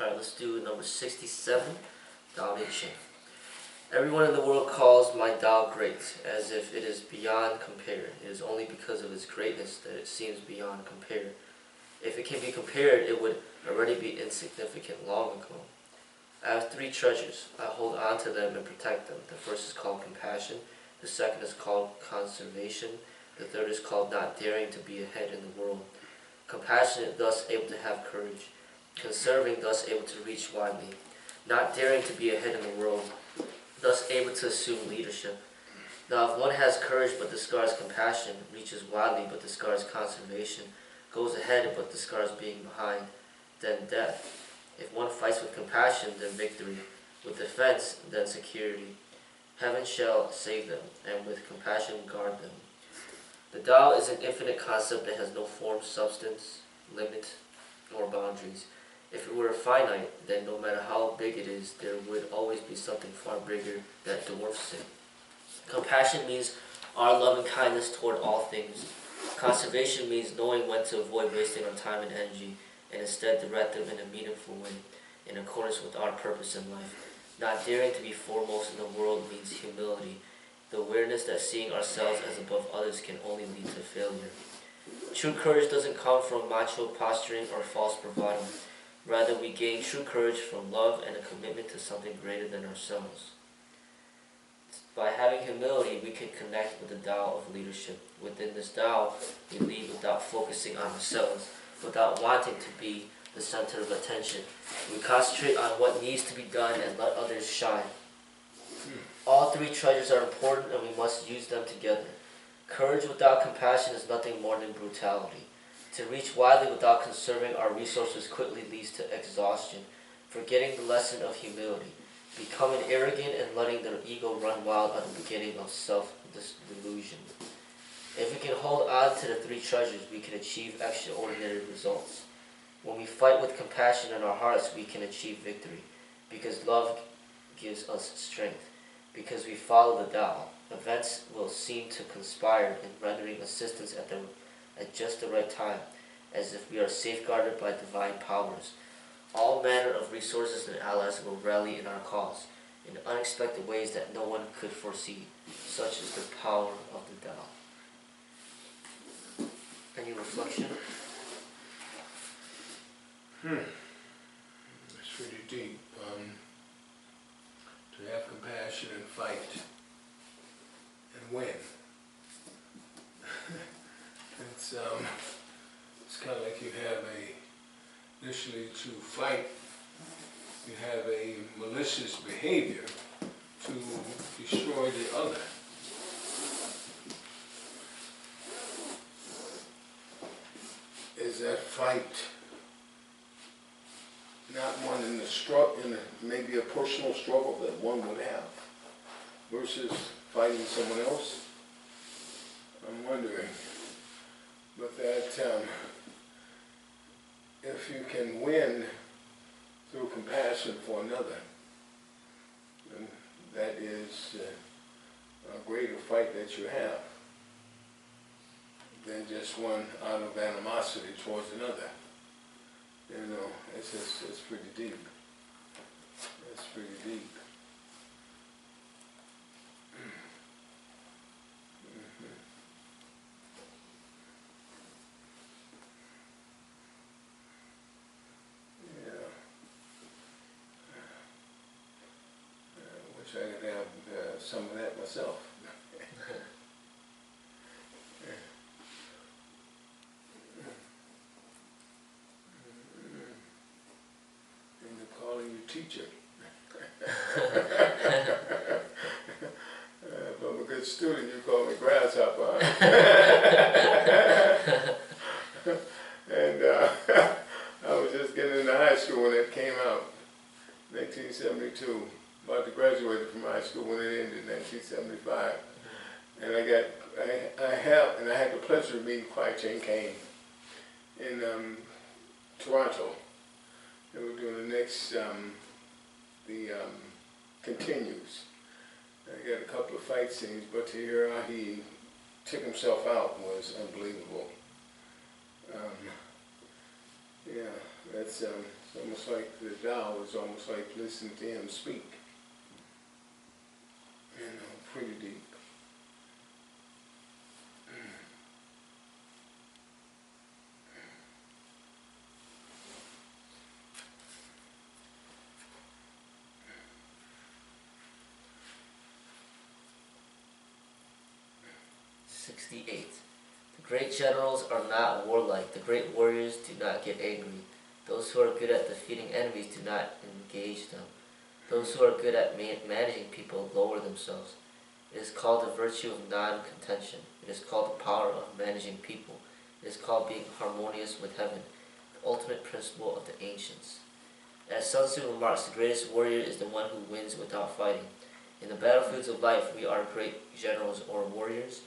Alright, let's do number 67, Tao Te Ching. Everyone in the world calls my Tao great, as if it is beyond compare. It is only because of its greatness that it seems beyond compare. If it can be compared, it would already be insignificant long ago. I have three treasures. I hold on to them and protect them. The first is called compassion. The second is called conservation. The third is called not daring to be ahead in the world. Compassionate, thus able to have courage. Conserving, thus able to reach widely. Not daring to be ahead in the world, thus able to assume leadership. Now if one has courage but discards compassion, reaches widely but discards conservation, goes ahead but discards being behind, then death. If one fights with compassion, then victory. With defense, then security. Heaven shall save them, and with compassion guard them. The Tao is an infinite concept that has no form, substance, limit, or boundaries. If it were finite, then no matter how big it is, there would always be something far bigger that dwarfs it. Compassion means our love and kindness toward all things. Conservation means knowing when to avoid wasting our time and energy, and instead direct them in a meaningful way, in accordance with our purpose in life. Not daring to be foremost in the world means humility, the awareness that seeing ourselves as above others can only lead to failure. True courage doesn't come from macho posturing or false bravado. Rather, we gain true courage from love and a commitment to something greater than ourselves. By having humility, we can connect with the Tao of leadership. Within this Tao, we lead without focusing on ourselves, without wanting to be the center of attention. We concentrate on what needs to be done and let others shine. All three treasures are important and we must use them together. Courage without compassion is nothing more than brutality. To reach widely without conserving our resources quickly leads to exhaustion, forgetting the lesson of humility, becoming arrogant and letting the ego run wild at the beginning of self-delusion. If we can hold on to the three treasures, we can achieve extraordinary results. When we fight with compassion in our hearts, we can achieve victory, because love gives us strength. Because we follow the Tao, events will seem to conspire in rendering assistance at just the right time, as if we are safeguarded by divine powers. All manner of resources and allies will rally in our cause, in unexpected ways that no one could foresee. Such is the power of the Tao. Any reflection? That's pretty deep. To have compassion and fight and win. It's kind of like you have initially to fight, you have a malicious behavior to destroy the other. Is that fight not one in the struggle, maybe a personal struggle that one would have, versus fighting someone else? I'm wondering. But that if you can win through compassion for another, then that is a greater fight that you have than just one out of animosity towards another. You know, it's pretty deep. It's pretty deep. I could have some of that myself. And they're calling you teacher. If I'm a good student, you call me grasshopper. And I was just getting into high school when it came out, 1972. About to graduate from high school when it ended in 1975, and I had the pleasure of meeting Tao Te Ching in Toronto. They were doing the next, continues. I got a couple of fight scenes, but to hear how he took himself out was unbelievable. Yeah, that's It's almost like the Tao is almost like listening to him speak. You know, pretty deep. 68. The great generals are not warlike. The great warriors do not get angry. Those who are good at defeating enemies do not engage them. Those who are good at managing people lower themselves. It is called the virtue of non-contention. It is called the power of managing people. It is called being harmonious with heaven, the ultimate principle of the ancients. As Sun Tzu remarks, the greatest warrior is the one who wins without fighting. In the battlefields of life, we are great generals or warriors.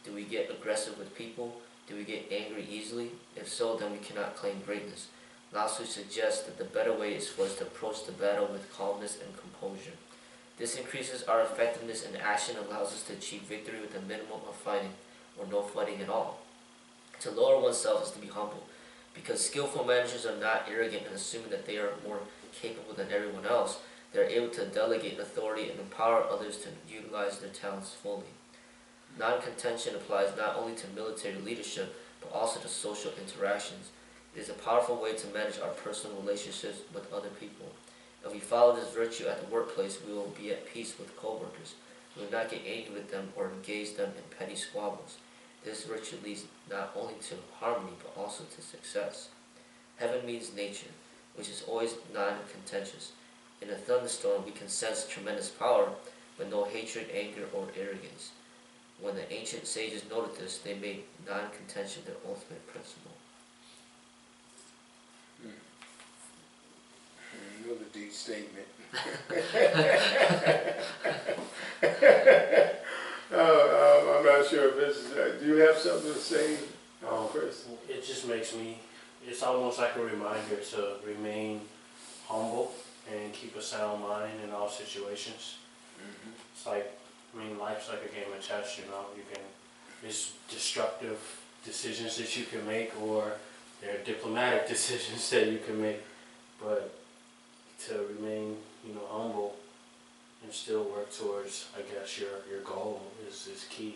Do we get aggressive with people? Do we get angry easily? If so, then we cannot claim greatness. Lao Tzu suggests that the better way is for us to approach the battle with calmness and composure. This increases our effectiveness in action and allows us to achieve victory with a minimum of fighting, or no fighting at all. To lower oneself is to be humble, because skillful managers are not arrogant and assuming that they are more capable than everyone else. They are able to delegate authority and empower others to utilize their talents fully. Non-contention applies not only to military leadership, but also to social interactions. It is a powerful way to manage our personal relationships with other people. If we follow this virtue at the workplace, we will be at peace with co-workers. We will not get angry with them or engage them in petty squabbles. This virtue leads not only to harmony, but also to success. Heaven means nature, which is always non-contentious. In a thunderstorm, we can sense tremendous power, but no hatred, anger, or arrogance. When the ancient sages noted this, they made non-contention their ultimate principle. Another deep statement. I'm not sure if this is, do you have something to say, Chris? It just makes me, it's almost like a reminder to remain humble and keep a sound mind in all situations. Mm-hmm. It's like, life's like a game of chess, there's destructive decisions that you can make, or there are diplomatic decisions that you can make, but to remain, humble and still work towards, I guess, your goal is key.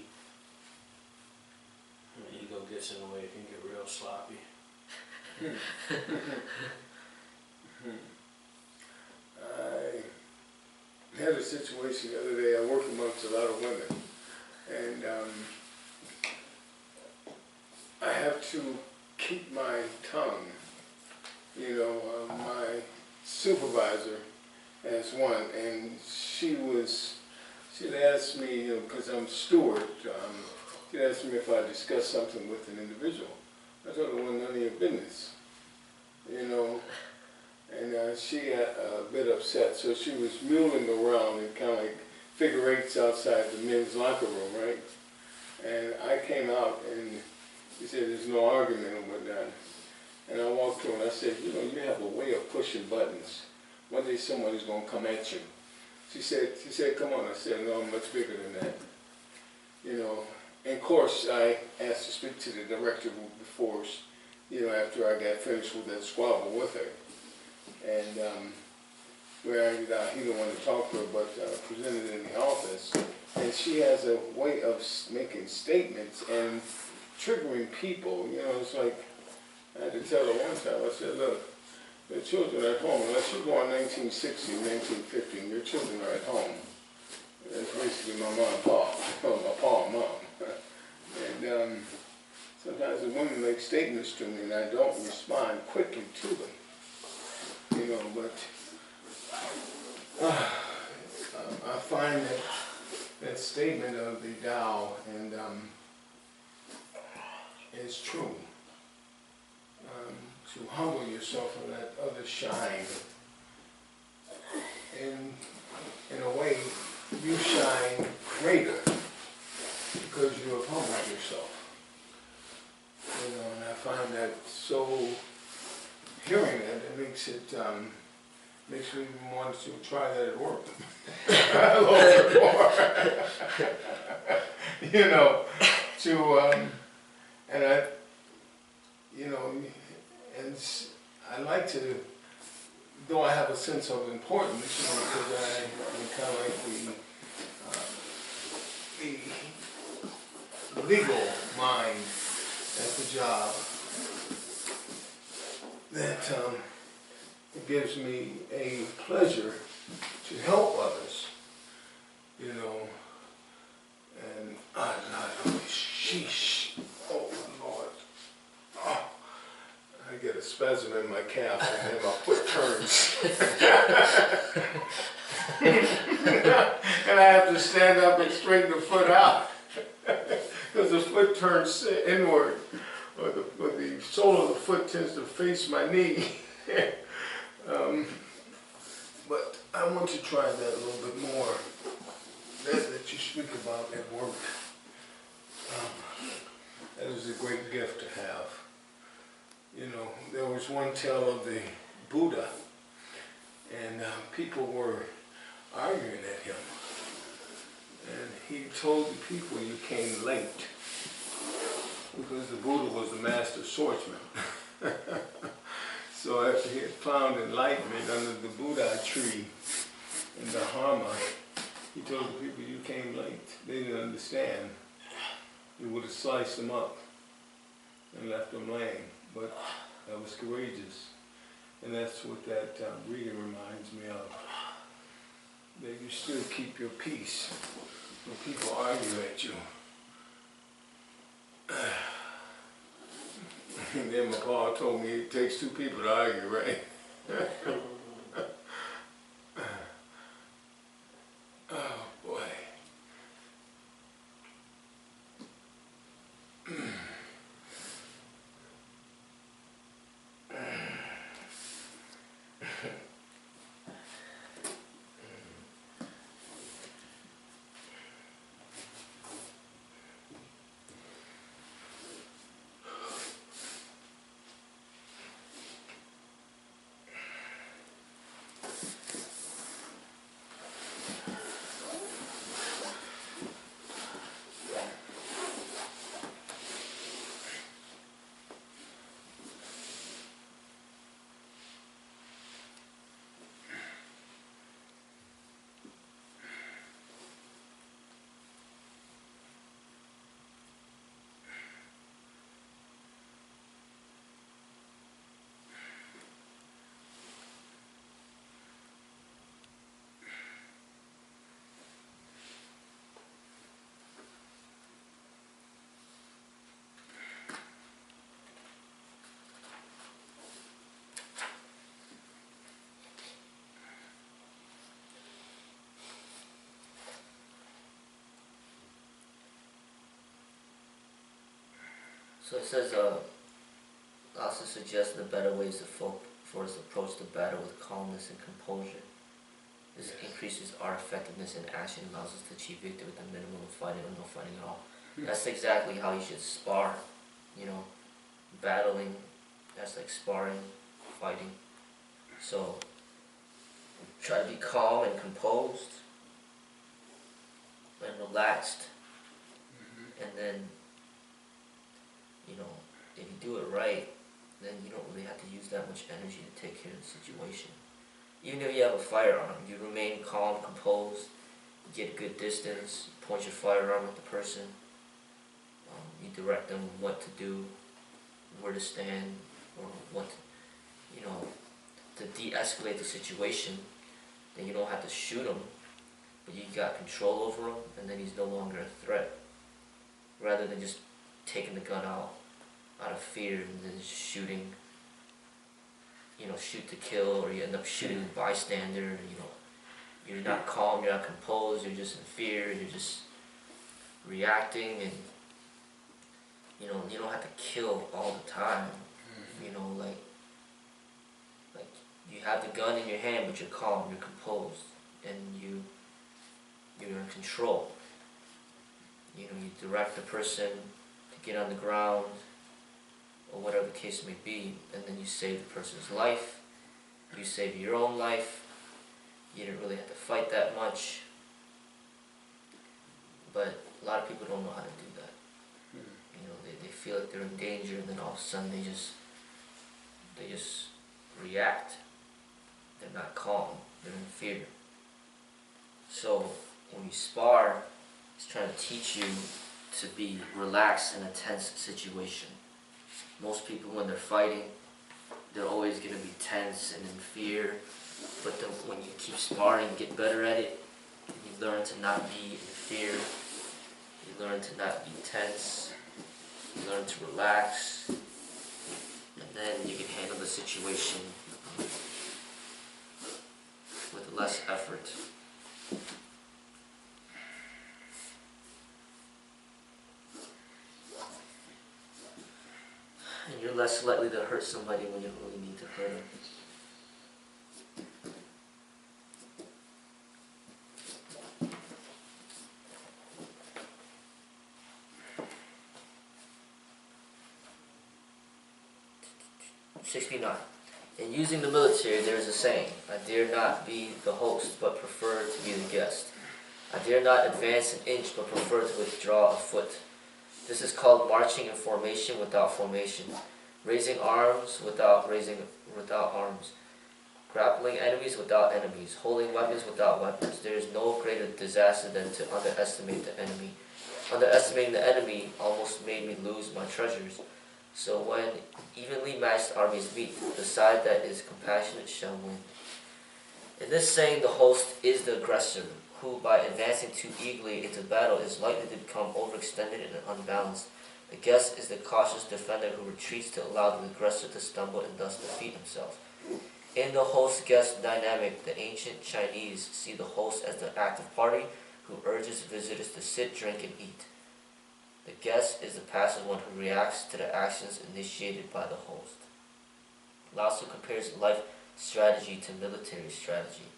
Ego gets in the way, it can get real sloppy. I had a situation the other day. I work amongst a lot of women, and I have to keep my tongue. My supervisor as one, and she'd asked me, because I'm steward, she'd asked me if I discussed something with an individual. I told her it wasn't none of your business, and she got a bit upset, so she was mulling around and kind of like figure eights outside the men's locker room, right? And I came out, and she said, "There's no argument and whatnot." And I walked to her and I said, "You have a way of pushing buttons. One day somebody's going to come at you." She said, "Come on." I said, "No, I'm much bigger than that." And of course, I asked to speak to the director before, after I got finished with that squabble with her. And where he didn't want to talk to her, but presented it in the office. And she has a way of making statements and triggering people. It's like, I had to tell her one time, I said, "Look, the children are at home. Unless you're born 1960, 1950, and your children are at home." That's basically my mom and pa, my pa and mom. And sometimes the women make statements to me, and I don't respond quickly to them. But I find that statement of the Tao and is true. To humble yourself and let others shine. And in a way, you shine greater because you have humbled yourself. And I find that so, hearing that, it makes me want to try that at work. A little bit more. And I like to though I have a sense of importance, you know, because I'm kind of like the legal mind at the job, that it gives me a pleasure to help others, you know, and sheesh, oh Lord, oh, I get a spasm in my calf and then my foot turns. And I have to stand up and straighten the foot out because the foot turns inward, or the sole of the foot tends to face my knee. But I want to try that a little bit more, that you speak about at work. That is a great gift to have. You know, there was one tale of the Buddha, and people were arguing at him. And he told the people, you came late, because the Buddha was the master swordsman. So after he had found enlightenment under the Buddha tree in the Dharma, he told the people, you came late. They didn't understand. He would have sliced them up and left them laying. But that was courageous. And that's what that reading reminds me of. That you still keep your peace when people argue at you. And then my pa told me it takes two people to argue, right? Oh boy. So it says, also suggests the better ways for us to approach the battle with calmness and composure. This increases our effectiveness in action, allows us to achieve victory with a minimum of fighting or no fighting at all. That's exactly how you should spar, you know, battling, that's like sparring, fighting. So, try to be calm and composed and relaxed, and then, you know, if you do it right, then you don't really have to use that much energy to take care of the situation. Even if you have a firearm, you remain calm, composed, you get a good distance, point your firearm at the person, you direct them what to do, where to stand, or what to, you know, to de-escalate the situation. Then you don't have to shoot him, but you got control over him, and then he's no longer a threat. Rather than just taking the gun out of fear and then shooting, you know, shoot to kill, or you end up shooting a bystander, you know, you're not calm, you're not composed, you're just in fear, you're just reacting, and, you know, you don't have to kill all the time, you know, like you have the gun in your hand, but you're calm, you're composed, and you're in control. You know, you direct the person to get on the ground, or whatever the case may be, and then you save the person's life, you save your own life, you didn't really have to fight that much, but a lot of people don't know how to do that. You know, they feel like they're in danger, and then all of a sudden they just react. They're not calm. They're in fear. So when you spar, it's trying to teach you to be relaxed in a tense situation. Most people, when they're fighting, they're always going to be tense and in fear. But then when you keep sparring and get better at it, you learn to not be in fear. You learn to not be tense. You learn to relax. And then you can handle the situation with less effort. And you're less likely to hurt somebody when you really need to hurt them. In using the military, there is a saying, I dare not be the host, but prefer to be the guest. I dare not advance an inch, but prefer to withdraw a foot. This is called marching in formation without formation, raising arms without arms, grappling enemies without enemies, holding weapons without weapons. There is no greater disaster than to underestimate the enemy. Underestimating the enemy almost made me lose my treasures. So when evenly matched armies meet, the side that is compassionate shall win. In this saying, the host is the aggressor, who by advancing too eagerly into battle is likely to become overextended and unbalanced. The guest is the cautious defender who retreats to allow the aggressor to stumble and thus defeat himself. In the host-guest dynamic, the ancient Chinese see the host as the active party who urges visitors to sit, drink, and eat. The guest is the passive one who reacts to the actions initiated by the host. Lao Tzu compares life strategy to military strategy.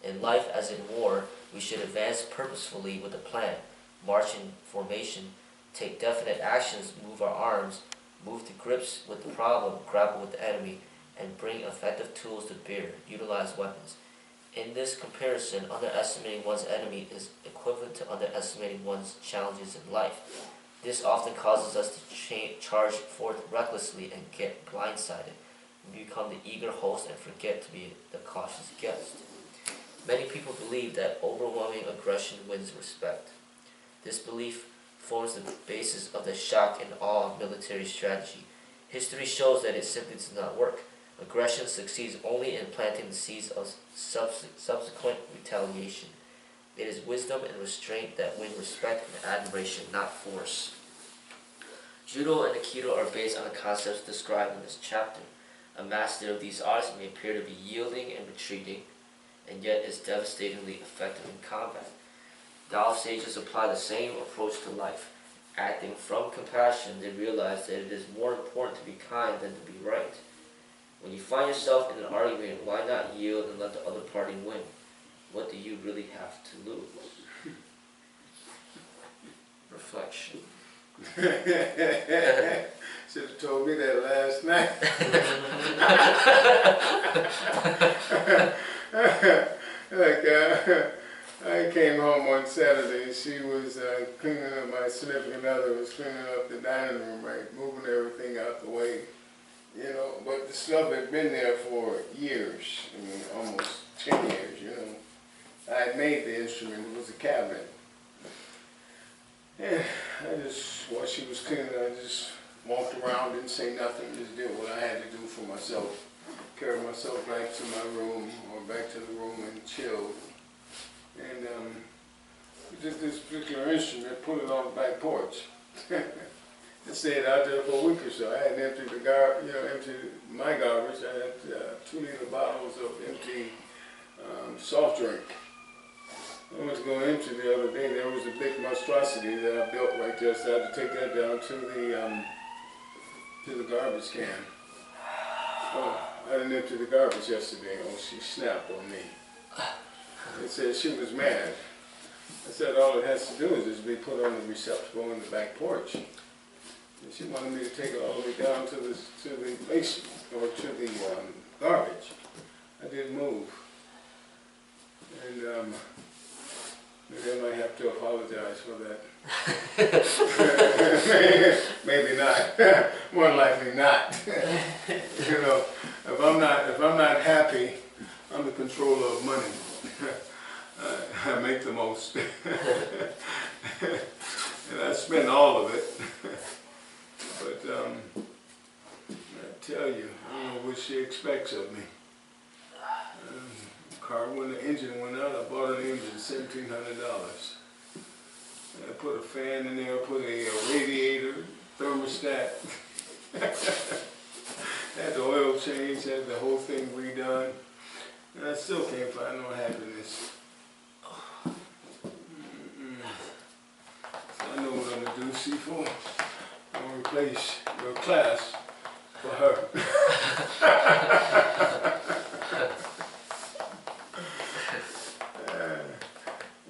In life, as in war, we should advance purposefully with a plan, march in formation, take definite actions, move our arms, move to grips with the problem, grapple with the enemy, and bring effective tools to bear, utilize weapons. In this comparison, underestimating one's enemy is equivalent to underestimating one's challenges in life. This often causes us to charge forth recklessly and get blindsided. We become the eager host and forget to be the cautious guest. Many people believe that overwhelming aggression wins respect. This belief forms the basis of the shock and awe of military strategy. History shows that it simply does not work. Aggression succeeds only in planting the seeds of subsequent retaliation. It is wisdom and restraint that win respect and admiration, not force. Judo and Aikido are based on the concepts described in this chapter. A master of these arts may appear to be yielding and retreating, and yet is devastatingly effective in combat. Tao sages apply the same approach to life. Acting from compassion, they realize that it is more important to be kind than to be right. When you find yourself in an argument, why not yield and let the other party win? What do you really have to lose? Reflection. Should have told me that last night. I came home one Saturday and she was cleaning up, my significant other was cleaning up the dining room, right, moving everything out the way, you know, but the stuff had been there for years, I mean, almost 10 years, you know. I had made the instrument, it was a cabinet. And I just, while she was cleaning, I just walked around, didn't say nothing, just did what I had to do for myself. Carried myself back to my room, or back to the room and chilled. And just this particular instrument, put it on the back porch. It stayed out there for a week or so. I hadn't emptied the emptied my garbage. I had 2-liter bottles of empty soft drink. I went to go empty the other day. There was a big monstrosity that I built right there, so I had to take that down to the garbage can. Oh, I didn't empty the garbage yesterday. Oh, she snapped on me. They said she was mad. I said all it has to do is just be put on the receptacle in the back porch. And she wanted me to take it all the way down to the basement, or to the garbage. I didn't move. And maybe I might have to apologize for that. Maybe not. More likely not. You know, if I'm not happy, I'm the controller of money. I make the most. And I spend all of it. But I tell you, I don't know what she expects of me. When the engine went out, I bought an engine, $1,700. I put a fan in there, put a radiator, thermostat. Had the oil change, had the whole thing redone. And I still can't find no happiness. So I know what I'm gonna do, C4. I'm gonna replace your class for her.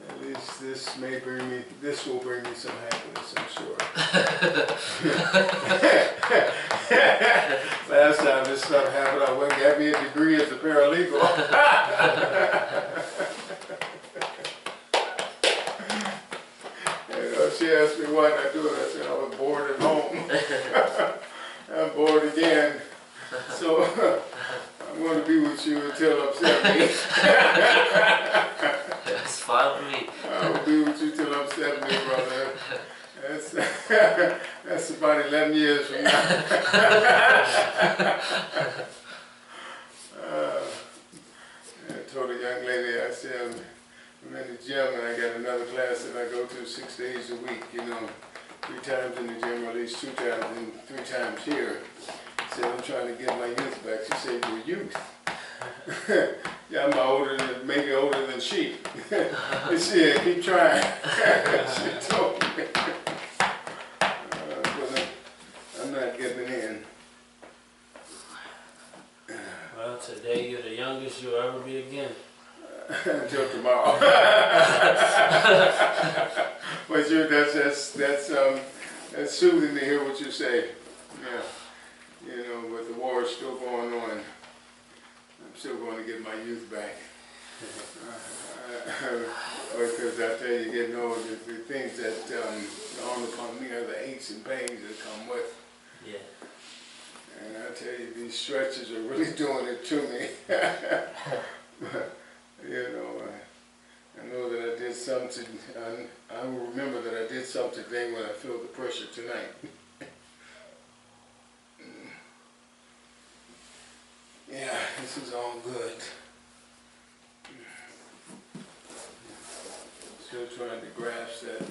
At least this will bring me some happiness, I'm sure. Last time this stuff happened, I went and got me a degree as a paralegal. She asked me why not do it. I said I was bored at home. I'm bored again. So I'm going to be with you until I'm 70. That's fine with me. I'll be with you till I'm 70, brother. That's about 11 years from now. I told a young lady, I said, I'm in the gym and I got another class that I go to 6 days a week, you know, 3 times in the gym, or at least 2 times and 3 times here. I said, I'm trying to get my youth back. She said, your youth? Yeah, I'm maybe older than she. She said, keep trying. She told me. But I'm not giving in. Well, today you're the youngest you'll ever be again. Until tomorrow. But that's soothing to hear what you say. Yeah. You know, but the war is still going on. I'm still going to get my youth back. Because I tell you, getting old, the things that dawn upon me are the aches and pains that come with. Yeah. And I tell you, these stretches are really doing it to me. You know, I know that I did something, I will remember that I did something today when I feel the pressure tonight. Yeah, this is all good. Still trying to grasp that